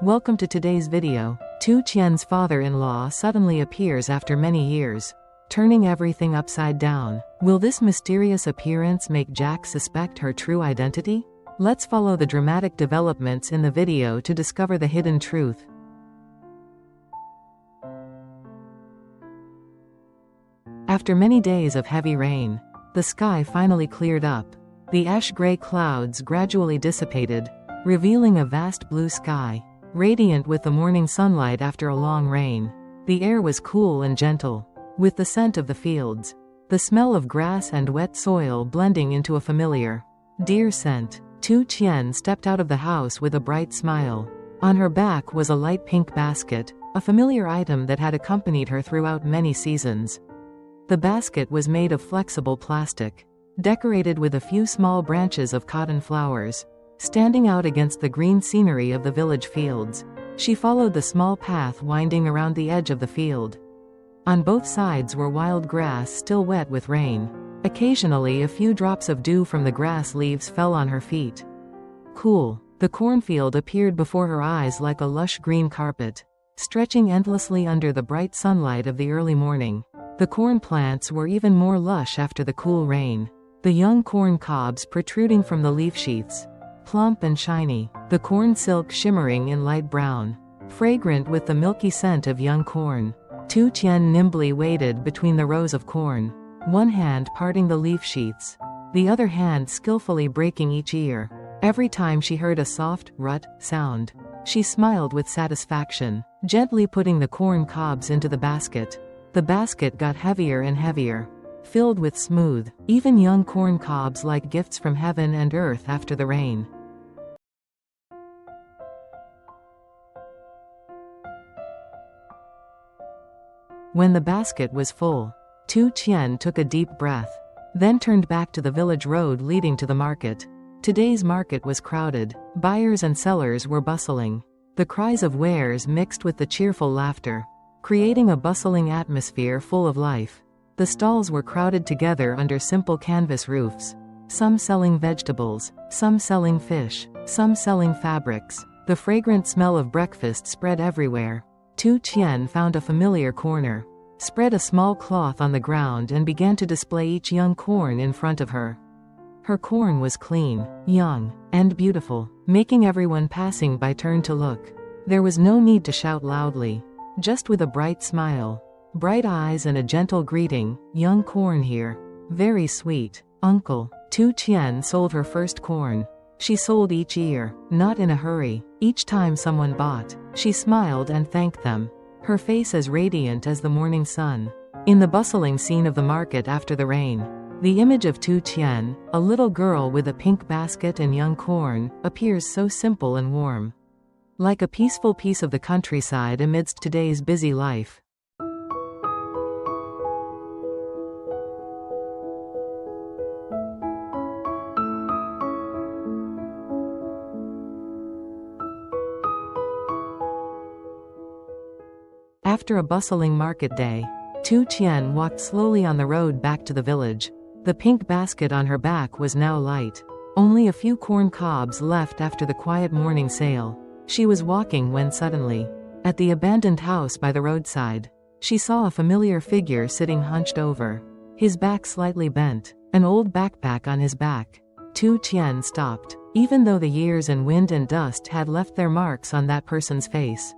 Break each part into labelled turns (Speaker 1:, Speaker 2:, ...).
Speaker 1: Welcome to today's video. Tien's father-in-law suddenly appears after many years, turning everything upside down. Will this mysterious appearance make Jack suspect her true identity? Let's follow the dramatic developments in the video to discover the hidden truth. After many days of heavy rain, the sky finally cleared up. The ash-gray clouds gradually dissipated, revealing a vast blue sky, radiant with the morning sunlight after a long rain. The air was cool and gentle, with the scent of the fields, the smell of grass and wet soil blending into a familiar, dear scent. Tien stepped out of the house with a bright smile. On her back was a light pink basket, a familiar item that had accompanied her throughout many seasons. The basket was made of flexible plastic, decorated with a few small branches of cotton flowers, standing out against the green scenery of the village fields. She followed the small path winding around the edge of the field. On both sides were wild grass still wet with rain. Occasionally a few drops of dew from the grass leaves fell on her feet. Cool. The cornfield appeared before her eyes like a lush green carpet, stretching endlessly under the bright sunlight of the early morning. The corn plants were even more lush after the cool rain, the young corn cobs protruding from the leaf sheaths, plump and shiny, the corn silk shimmering in light brown, fragrant with the milky scent of young corn. Tien nimbly waded between the rows of corn, one hand parting the leaf sheaths, the other hand skillfully breaking each ear. Every time she heard a soft, rut sound, she smiled with satisfaction, gently putting the corn cobs into the basket. The basket got heavier and heavier, filled with smooth, even young corn cobs like gifts from heaven and earth after the rain. When the basket was full, Tien took a deep breath, then turned back to the village road leading to the market. Today's market was crowded. Buyers and sellers were bustling. The cries of wares mixed with the cheerful laughter, creating a bustling atmosphere full of life. The stalls were crowded together under simple canvas roofs, some selling vegetables, some selling fish, some selling fabrics. The fragrant smell of breakfast spread everywhere. Tien found a familiar corner, spread a small cloth on the ground and began to display each young corn in front of her. Her corn was clean, young, and beautiful, making everyone passing by turn to look. There was no need to shout loudly, just with a bright smile, bright eyes and a gentle greeting. Young corn here. Very sweet, uncle. Tien sold her first corn. She sold each ear, not in a hurry. Each time someone bought, she smiled and thanked them, her face as radiant as the morning sun. In the bustling scene of the market after the rain, the image of Tien, a little girl with a pink basket and young corn, appears so simple and warm, like a peaceful piece of the countryside amidst today's busy life. After a bustling market day, Tien walked slowly on the road back to the village. The pink basket on her back was now light, only a few corn cobs left after the quiet morning sale. She was walking when suddenly, at the abandoned house by the roadside, she saw a familiar figure sitting hunched over, his back slightly bent, an old backpack on his back. Tien stopped, even though the years and wind and dust had left their marks on that person's face.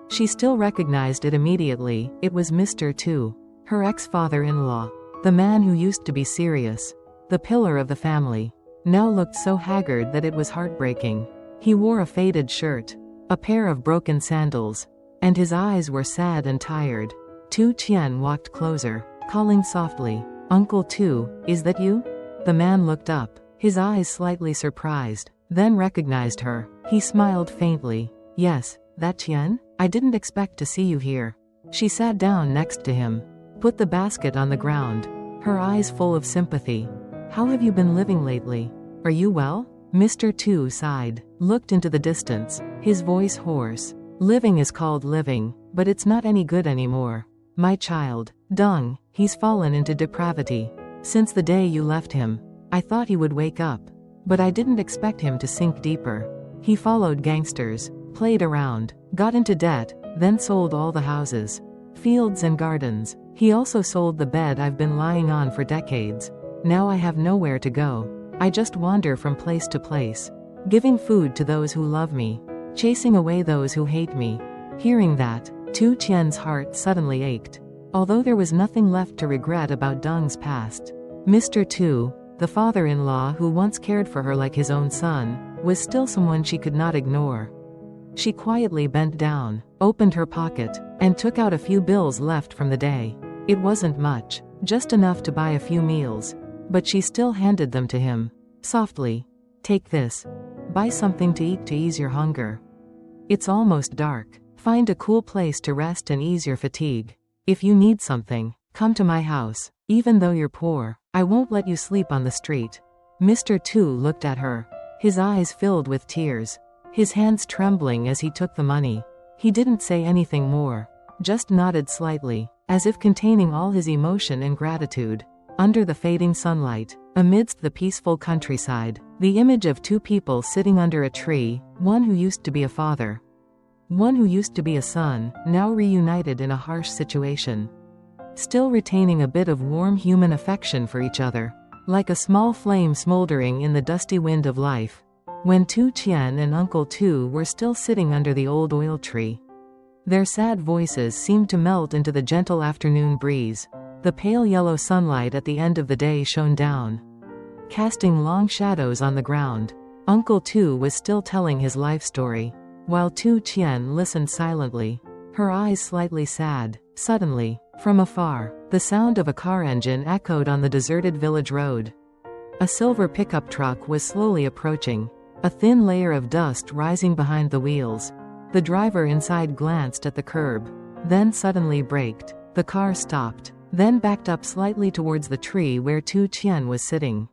Speaker 1: She still recognized it immediately. It was Mr. Tu, her ex-father-in-law. The man who used to be serious, the pillar of the family, now looked so haggard that it was heartbreaking. He wore a faded shirt, a pair of broken sandals, and his eyes were sad and tired. Tien walked closer, calling softly, "Uncle Tu, is that you?" The man looked up, his eyes slightly surprised, then recognized her. He smiled faintly. "Yes, that Tien? I didn't expect to see you here." She sat down next to him, put the basket on the ground, her eyes full of sympathy. "How have you been living lately? Are you well?" Mr. Tu sighed, looked into the distance, his voice hoarse. "Living is called living, but it's not any good anymore. My child, Dung, he's fallen into depravity. Since the day you left him, I thought he would wake up, but I didn't expect him to sink deeper. He followed gangsters, played around, got into debt, then sold all the houses, fields and gardens. He also sold the bed I've been lying on for decades. Now I have nowhere to go. I just wander from place to place, giving food to those who love me, chasing away those who hate me." Hearing that, Tien's heart suddenly ached. Although there was nothing left to regret about Deng's past, Mr. Tu, the father-in-law who once cared for her like his own son, was still someone she could not ignore. She quietly bent down, opened her pocket, and took out a few bills left from the day. It wasn't much, just enough to buy a few meals, but she still handed them to him, softly. "Take this. Buy something to eat to ease your hunger. It's almost dark. Find a cool place to rest and ease your fatigue. If you need something, come to my house. Even though you're poor, I won't let you sleep on the street." Mr. Tu looked at her, his eyes filled with tears, his hands trembling as he took the money. He didn't say anything more, just nodded slightly, as if containing all his emotion and gratitude. Under the fading sunlight, amidst the peaceful countryside, the image of two people sitting under a tree, one who used to be a father, one who used to be a son, now reunited in a harsh situation, still retaining a bit of warm human affection for each other, like a small flame smoldering in the dusty wind of life. When Tien and Uncle Tu were still sitting under the old oil tree, their sad voices seemed to melt into the gentle afternoon breeze. The pale yellow sunlight at the end of the day shone down, casting long shadows on the ground. Uncle Tu was still telling his life story, while Tien listened silently, her eyes slightly sad. Suddenly, from afar, the sound of a car engine echoed on the deserted village road. A silver pickup truck was slowly approaching, a thin layer of dust rising behind the wheels. The driver inside glanced at the curb, then suddenly braked. The car stopped, then backed up slightly towards the tree where Tien was sitting.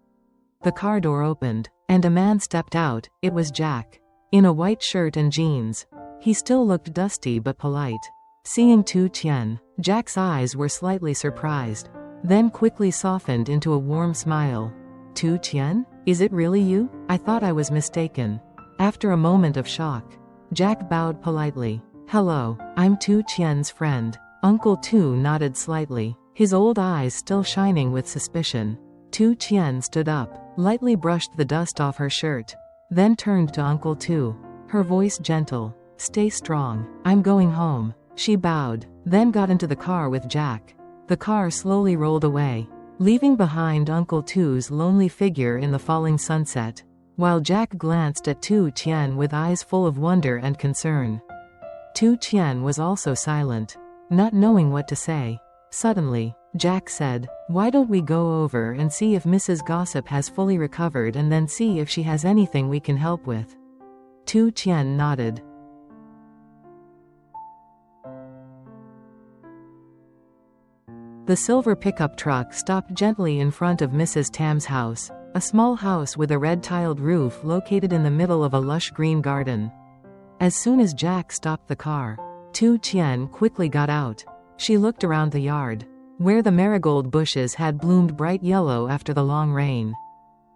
Speaker 1: The car door opened, and a man stepped out. It was Jack, in a white shirt and jeans. He still looked dusty but polite. Seeing Tien, Jack's eyes were slightly surprised, then quickly softened into a warm smile. "Tien? Is it really you? I thought I was mistaken." After a moment of shock, Jack bowed politely. "Hello, I'm Tien's friend." Uncle Tu nodded slightly, his old eyes still shining with suspicion. Tien stood up, lightly brushed the dust off her shirt, then turned to Uncle Tu, her voice gentle. "Stay strong. I'm going home." She bowed, then got into the car with Jack. The car slowly rolled away, leaving behind Uncle Tu's lonely figure in the falling sunset, while Jack glanced at Tien with eyes full of wonder and concern. Tien was also silent, not knowing what to say. Suddenly, Jack said, "Why don't we go over and see if Mrs. Gossip has fully recovered and then see if she has anything we can help with?" Tien nodded. The silver pickup truck stopped gently in front of Mrs. Tam's house, a small house with a red-tiled roof located in the middle of a lush green garden. As soon as Jack stopped the car, Tien quickly got out. She looked around the yard, where the marigold bushes had bloomed bright yellow after the long rain.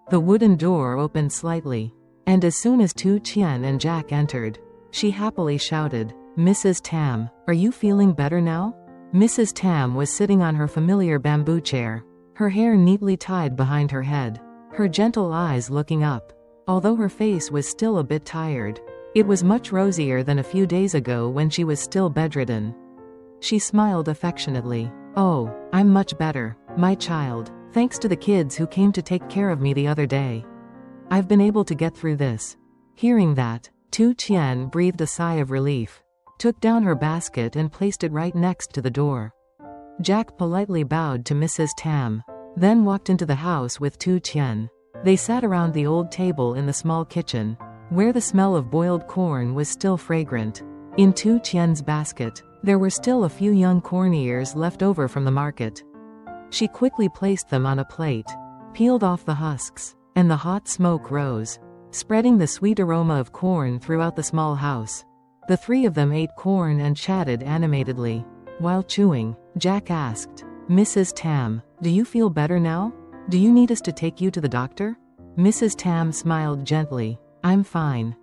Speaker 1: The wooden door opened slightly, and as soon as Tien and Jack entered, she happily shouted, "Mrs. Tam, are you feeling better now?" Mrs. Tam was sitting on her familiar bamboo chair, her hair neatly tied behind her head, her gentle eyes looking up. Although her face was still a bit tired, it was much rosier than a few days ago when she was still bedridden. She smiled affectionately. "Oh, I'm much better, my child, thanks to the kids who came to take care of me the other day. I've been able to get through this." Hearing that, Tien breathed a sigh of relief, took down her basket and placed it right next to the door. Jack politely bowed to Mrs. Tam, then walked into the house with Tien. They sat around the old table in the small kitchen, where the smell of boiled corn was still fragrant. In Tien's basket, there were still a few young corn ears left over from the market. She quickly placed them on a plate, peeled off the husks, and the hot smoke rose, spreading the sweet aroma of corn throughout the small house. The three of them ate corn and chatted animatedly. While chewing, Jack asked, "Mrs. Tam, do you feel better now? Do you need us to take you to the doctor?" Mrs. Tam smiled gently. I'm fine,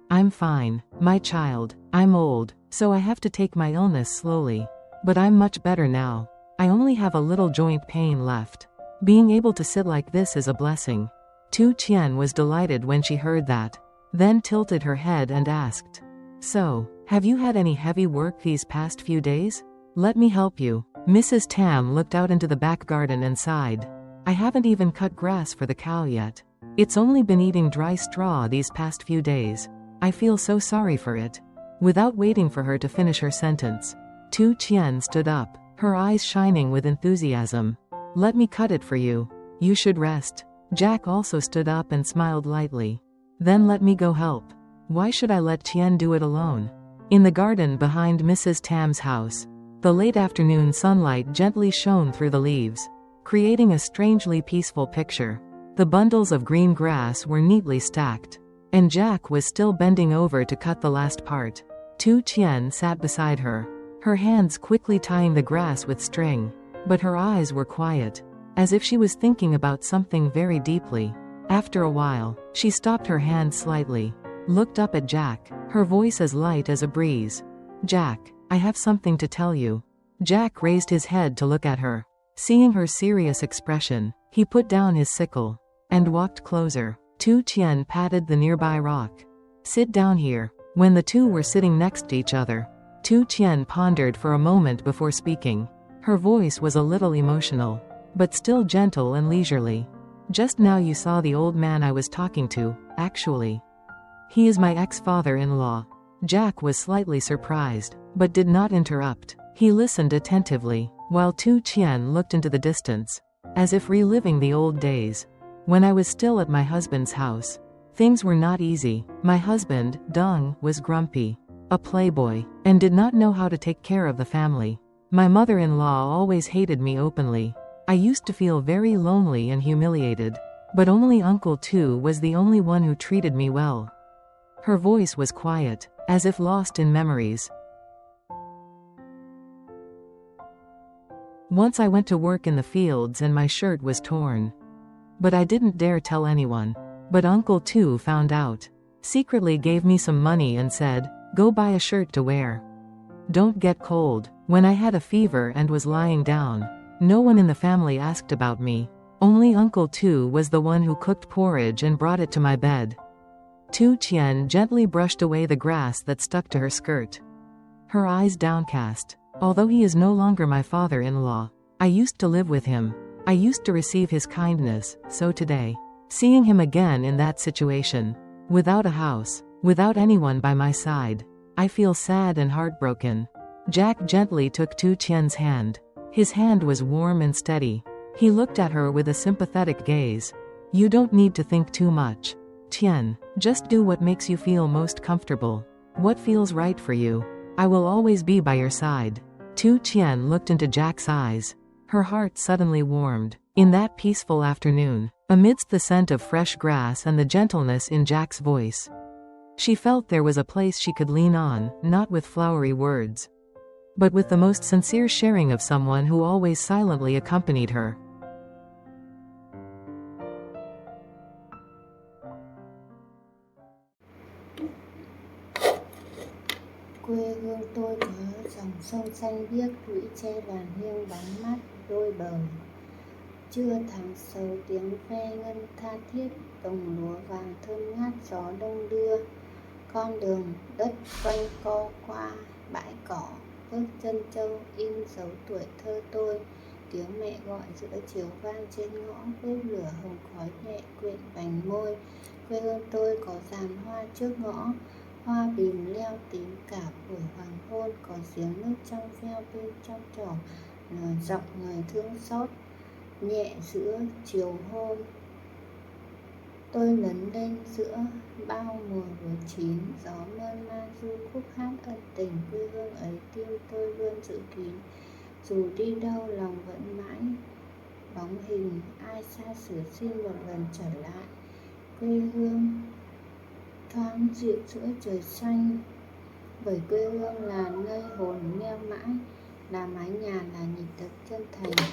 Speaker 1: my child. I'm old, so I have to take my illness slowly. But I'm much better now. I only have a little joint pain left. Being able to sit like this is a blessing. Tien was delighted when she heard that, then tilted her head and asked, "So, have you had any heavy work these past few days? Let me help you." Mrs. Tam looked out into the back garden and sighed. "I haven't even cut grass for the cow yet. It's only been eating dry straw these past few days. I feel so sorry for it." Without waiting for her to finish her sentence, Tien stood up, her eyes shining with enthusiasm. "Let me cut it for you. You should rest." Jack also stood up and smiled lightly. "Then let me go help. Why should I let Tien do it alone?" In the garden behind Mrs. Tam's house, the late afternoon sunlight gently shone through the leaves, creating a strangely peaceful picture. The bundles of green grass were neatly stacked, and Jack was still bending over to cut the last part. Tien sat beside her, her hands quickly tying the grass with string, but her eyes were quiet, as if she was thinking about something very deeply. After a while, she stopped her hand slightly, looked up at Jack, her voice as light as a breeze. "Jack, I have something to tell you." Jack raised his head to look at her. Seeing her serious expression, he put down his sickle and walked closer. Tien patted the nearby rock. "Sit down here." When the two were sitting next to each other, Tien pondered for a moment before speaking. Her voice was a little emotional, but still gentle and leisurely. "Just now you saw the old man I was talking to, actually. He is my ex-father-in-law." Jack was slightly surprised, but did not interrupt. He listened attentively, while Tien looked into the distance, as if reliving the old days. "When I was still at my husband's house, things were not easy. My husband, Dung, was grumpy, a playboy, and did not know how to take care of the family. My mother-in-law always hated me openly. I used to feel very lonely and humiliated, but only Uncle Tu was the only one who treated me well." Her voice was quiet, as if lost in memories. "Once I went to work in the fields and my shirt was torn. But I didn't dare tell anyone. But Uncle Tu found out. Secretly gave me some money and said, 'Go buy a shirt to wear. Don't get cold.' When I had a fever and was lying down, no one in the family asked about me. Only Uncle Tu was the one who cooked porridge and brought it to my bed." Tien gently brushed away the grass that stuck to her skirt, her eyes downcast. "Although he is no longer my father-in-law, I used to live with him. I used to receive his kindness, so today, seeing him again in that situation, without a house, without anyone by my side, I feel sad and heartbroken." Jack gently took Tien's hand. His hand was warm and steady. He looked at her with a sympathetic gaze. "You don't need to think too much, Tien. Just do what makes you feel most comfortable. What feels right for you. I will always be by your side." Tien looked into Jack's eyes. Her heart suddenly warmed. In that peaceful afternoon, amidst the scent of fresh grass and the gentleness in Jack's voice, she felt there was a place she could lean on, not with flowery words, but with the most sincere sharing of someone who always silently accompanied her.
Speaker 2: Quê hương tôi có dòng sông xanh biếc, lũy tre làn hương bóng mát đôi bờ. Trưa tháng sầu tiếng ve ngân tha thiết, đồng lúa vàng thơm ngát gió đông đưa. Con đường đất quanh co qua bãi cỏ, bước chân trâu in dấu tuổi thơ tôi. Tiếng mẹ gọi giữa chiều vang trên ngõ, bếp lửa hồng khói nhẹ quyện vành môi. Quê hương tôi có giàn hoa trước ngõ, hoa bìm leo tím cả buổi hoàng hôn. Có giếng nước trong veo bên trong trỏ, nở giọng người thương xót nhẹ giữa chiều hôm. Tôi lớn lên giữa bao mùa lúa chín, gió mơn man du khúc hát ân tình. Quê hương ấy tim tôi luôn giữ kín, dù đi đâu lòng vẫn mãi bóng hình ai xa xứ xin một lần trở lại. Quê hương thoáng dịu giữa trời xanh, bởi quê hương là nơi hồn neo mãi, là mái nhà, là nhịp đập chân thành.